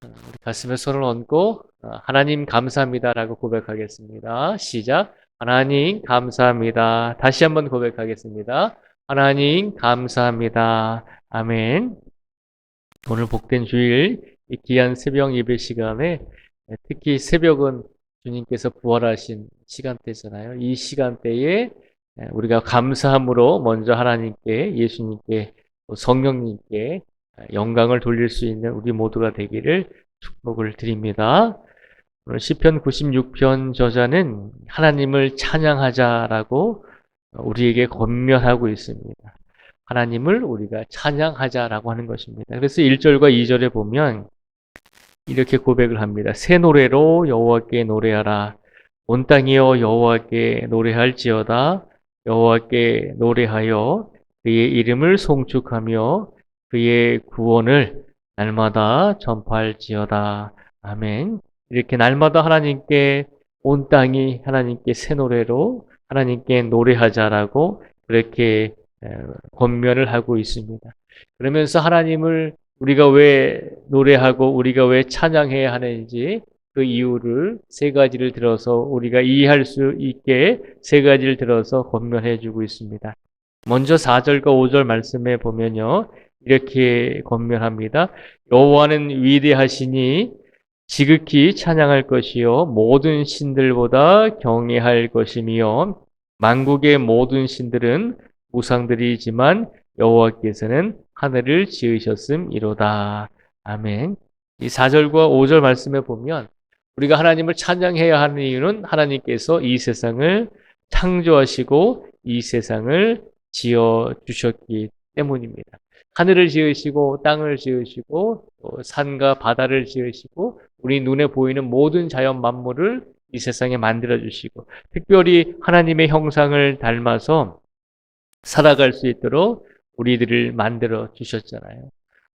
우리 가슴에 손을 얹고 하나님 감사합니다라고 고백하겠습니다. 시작. 하나님 감사합니다. 다시 한번 고백하겠습니다. 하나님 감사합니다. 아멘. 오늘 복된 주일 이 귀한 새벽 예배 시간에 특히 새벽은 주님께서 부활하신 시간대잖아요. 이 시간대에 우리가 감사함으로 먼저 하나님께, 예수님께, 또 성령님께 영광을 돌릴 수 있는 우리 모두가 되기를 축복을 드립니다. 오늘 시편 96편 저자는 하나님을 찬양하자라고 우리에게 권면하고 있습니다. 하나님을 우리가 찬양하자라고 하는 것입니다. 그래서 1절과 2절에 보면 이렇게 고백을 합니다. 새 노래로 여호와께 노래하라. 온 땅이여 여호와께 노래할지어다. 여호와께 노래하여 그의 이름을 송축하며 그의 구원을 날마다 전파할지어다. 아멘. 이렇게 날마다 하나님께 온 땅이 하나님께 새 노래로 하나님께 노래하자라고 그렇게 권면을 하고 있습니다. 그러면서 하나님을 우리가 왜 노래하고 우리가 왜 찬양해야 하는지 그 이유를 세 가지를 들어서 우리가 이해할 수 있게 세 가지를 들어서 권면해 주고 있습니다. 먼저 4절과 5절 말씀에 보면요. 이렇게 권면합니다. 여호와는 위대하시니 지극히 찬양할 것이요 모든 신들보다 경외할 것이며 만국의 모든 신들은 우상들이지만 여호와께서는 하늘을 지으셨음이로다. 아멘. 이 4절과 5절 말씀에 보면 우리가 하나님을 찬양해야 하는 이유는 하나님께서 이 세상을 창조하시고 이 세상을 지어 주셨기 때문입니다. 하늘을 지으시고 땅을 지으시고 또 산과 바다를 지으시고 우리 눈에 보이는 모든 자연 만물을 이 세상에 만들어 주시고 특별히 하나님의 형상을 닮아서 살아갈 수 있도록 우리들을 만들어 주셨잖아요.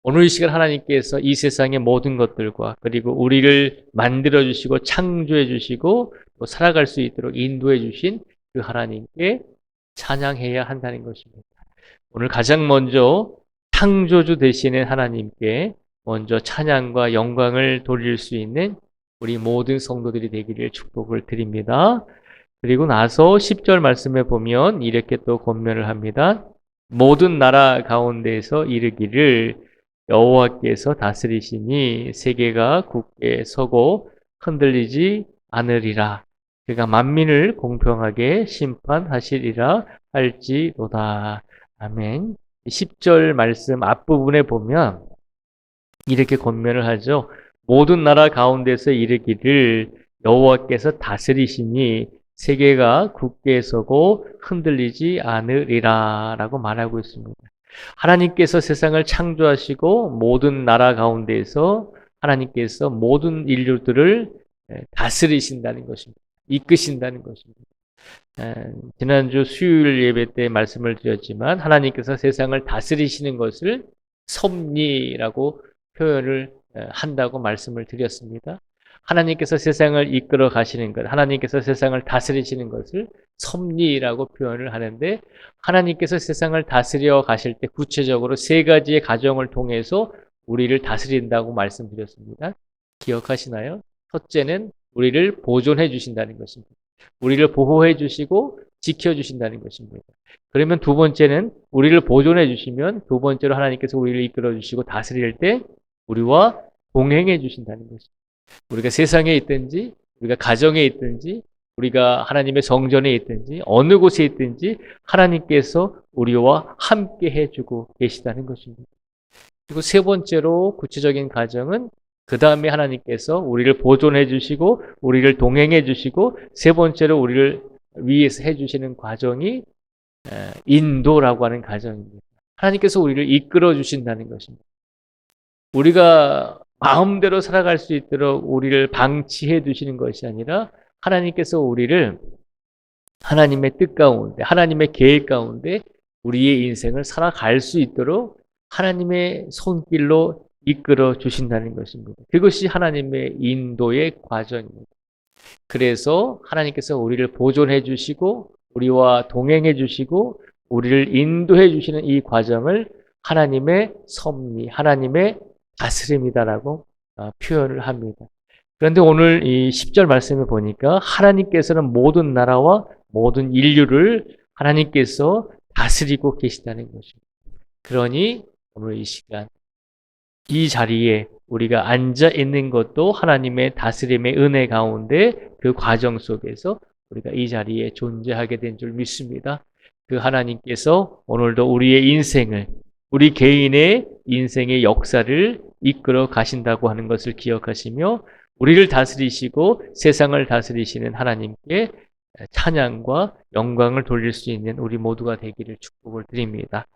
오늘 이 시간 하나님께서 이 세상의 모든 것들과 그리고 우리를 만들어 주시고 창조해 주시고 또 살아갈 수 있도록 인도해 주신 그 하나님께 찬양해야 한다는 것입니다. 오늘 가장 먼저 창조주 되시는 하나님께 먼저 찬양과 영광을 돌릴 수 있는 우리 모든 성도들이 되기를 축복을 드립니다. 그리고 나서 10절 말씀에 보면 이렇게 또 권면을 합니다. 모든 나라 가운데에서 이르기를 여호와께서 다스리시니 세계가 굳게 서고 흔들리지 않으리라. 그가 만민을 공평하게 심판하시리라 할지로다. 아멘. 10절 말씀 앞부분에 보면 이렇게 권면을 하죠. 모든 나라 가운데서 이르기를 여호와께서 다스리시니 세계가 굳게 서고 흔들리지 않으리라 라고 말하고 있습니다. 하나님께서 세상을 창조하시고 모든 나라 가운데에서 하나님께서 모든 인류들을 다스리신다는 것입니다. 이끄신다는 것입니다. 지난주 수요일 예배 때 말씀을 드렸지만 하나님께서 세상을 다스리시는 것을 섭리라고 표현을 한다고 말씀을 드렸습니다. 하나님께서 세상을 이끌어 가시는 것, 하나님께서 세상을 다스리시는 것을 섭리라고 표현을 하는데 하나님께서 세상을 다스려 가실 때 구체적으로 세 가지의 과정을 통해서 우리를 다스린다고 말씀드렸습니다. 기억하시나요? 첫째는 우리를 보존해 주신다는 것입니다. 우리를 보호해 주시고 지켜 주신다는 것입니다. 그러면 두 번째는 우리를 보존해 주시면 두 번째로 하나님께서 우리를 이끌어 주시고 다스릴 때 우리와 동행해 주신다는 것입니다. 우리가 세상에 있든지 우리가 가정에 있든지 우리가 하나님의 성전에 있든지 어느 곳에 있든지 하나님께서 우리와 함께 해주고 계시다는 것입니다. 그리고 세 번째로 구체적인 가정은 그 다음에 하나님께서 우리를 보존해 주시고 우리를 동행해 주시고 세 번째로 우리를 위해서 해주시는 과정이 인도라고 하는 과정입니다. 하나님께서 우리를 이끌어 주신다는 것입니다. 우리가 마음대로 살아갈 수 있도록 우리를 방치해 두시는 것이 아니라 하나님께서 우리를 하나님의 뜻 가운데, 하나님의 계획 가운데 우리의 인생을 살아갈 수 있도록 하나님의 손길로 이끌어 주신다는 것입니다. 그것이 하나님의 인도의 과정입니다. 그래서 하나님께서 우리를 보존해 주시고 우리와 동행해 주시고 우리를 인도해 주시는 이 과정을 하나님의 섭리, 하나님의 다스림이다라고 표현을 합니다. 그런데 오늘 이 10절 말씀을 보니까 하나님께서는 모든 나라와 모든 인류를 하나님께서 다스리고 계시다는 것입니다. 그러니 오늘 이 시간 이 자리에 우리가 앉아 있는 것도 하나님의 다스림의 은혜 가운데 그 과정 속에서 우리가 이 자리에 존재하게 된 줄 믿습니다. 그 하나님께서 오늘도 우리의 인생을, 우리 개인의 인생의 역사를 이끌어 가신다고 하는 것을 기억하시며 우리를 다스리시고 세상을 다스리시는 하나님께 찬양과 영광을 돌릴 수 있는 우리 모두가 되기를 축복을 드립니다.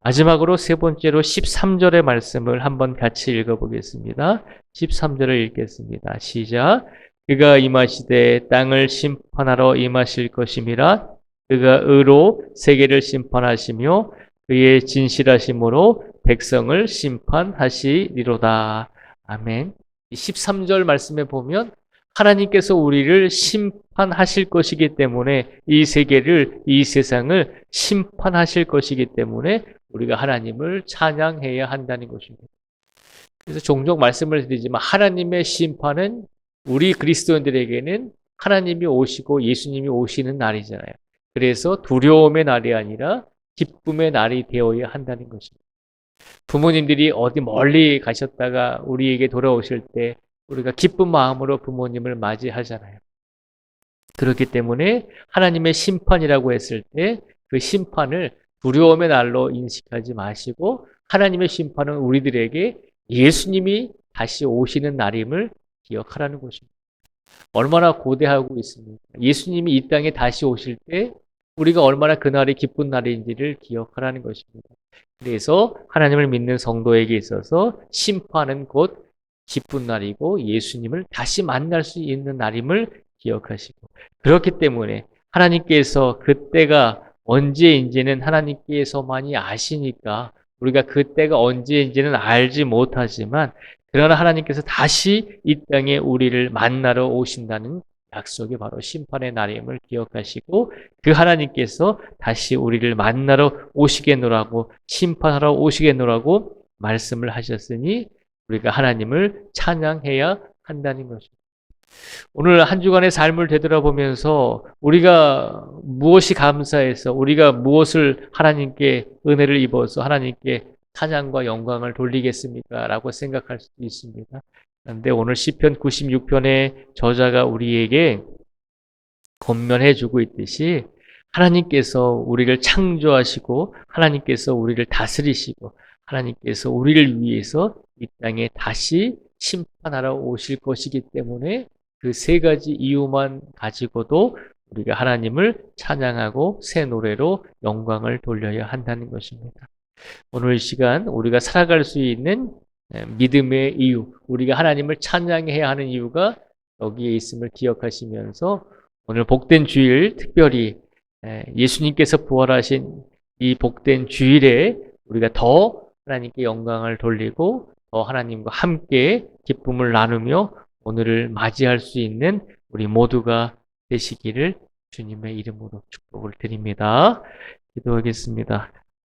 마지막으로 세 번째로 13절의 말씀을 한번 같이 읽어보겠습니다. 13절을 읽겠습니다. 시작. 그가 임하시되 땅을 심판하러 임하실 것임이라. 그가 의로 세계를 심판하시며 그의 진실하심으로 백성을 심판하시리로다. 아멘. 13절 말씀에 보면 하나님께서 우리를 심판하실 것이기 때문에 이 세계를, 이 세상을 심판하실 것이기 때문에 우리가 하나님을 찬양해야 한다는 것입니다. 그래서 종종 말씀을 드리지만 하나님의 심판은 우리 그리스도인들에게는 하나님이 오시고 예수님이 오시는 날이잖아요. 그래서 두려움의 날이 아니라 기쁨의 날이 되어야 한다는 것입니다. 부모님들이 어디 멀리 가셨다가 우리에게 돌아오실 때 우리가 기쁜 마음으로 부모님을 맞이하잖아요. 그렇기 때문에 하나님의 심판이라고 했을 때 그 심판을 두려움의 날로 인식하지 마시고 하나님의 심판은 우리들에게 예수님이 다시 오시는 날임을 기억하라는 것입니다. 얼마나 고대하고 있습니까? 예수님이 이 땅에 다시 오실 때 우리가 얼마나 그날이 기쁜 날인지를 기억하라는 것입니다. 그래서 하나님을 믿는 성도에게 있어서 심판은 곧 기쁜 날이고 예수님을 다시 만날 수 있는 날임을 기억하시고 그렇기 때문에 하나님께서 그때가 언제인지는 하나님께서만이 아시니까 우리가 그때가 언제인지는 알지 못하지만 그러나 하나님께서 다시 이 땅에 우리를 만나러 오신다는 약속이 바로 심판의 날임을 기억하시고 그 하나님께서 다시 우리를 만나러 오시겠노라고 심판하러 오시겠노라고 말씀을 하셨으니 우리가 하나님을 찬양해야 한다는 것입니다. 오늘 한 주간의 삶을 되돌아보면서 우리가 무엇이 감사해서 우리가 무엇을 하나님께 은혜를 입어서 하나님께 찬양과 영광을 돌리겠습니까? 라고 생각할 수도 있습니다. 그런데 오늘 시편 96편의 저자가 우리에게 권면해 주고 있듯이 하나님께서 우리를 창조하시고 하나님께서 우리를 다스리시고 하나님께서 우리를 위해서 이 땅에 다시 심판하러 오실 것이기 때문에 그 세 가지 이유만 가지고도 우리가 하나님을 찬양하고 새 노래로 영광을 돌려야 한다는 것입니다. 오늘 이 시간 우리가 살아갈 수 있는 믿음의 이유, 우리가 하나님을 찬양해야 하는 이유가 여기에 있음을 기억하시면서 오늘 복된 주일, 특별히 예수님께서 부활하신 이 복된 주일에 우리가 더 하나님께 영광을 돌리고 더 하나님과 함께 기쁨을 나누며 오늘을 맞이할 수 있는 우리 모두가 되시기를 주님의 이름으로 축복을 드립니다. 기도하겠습니다.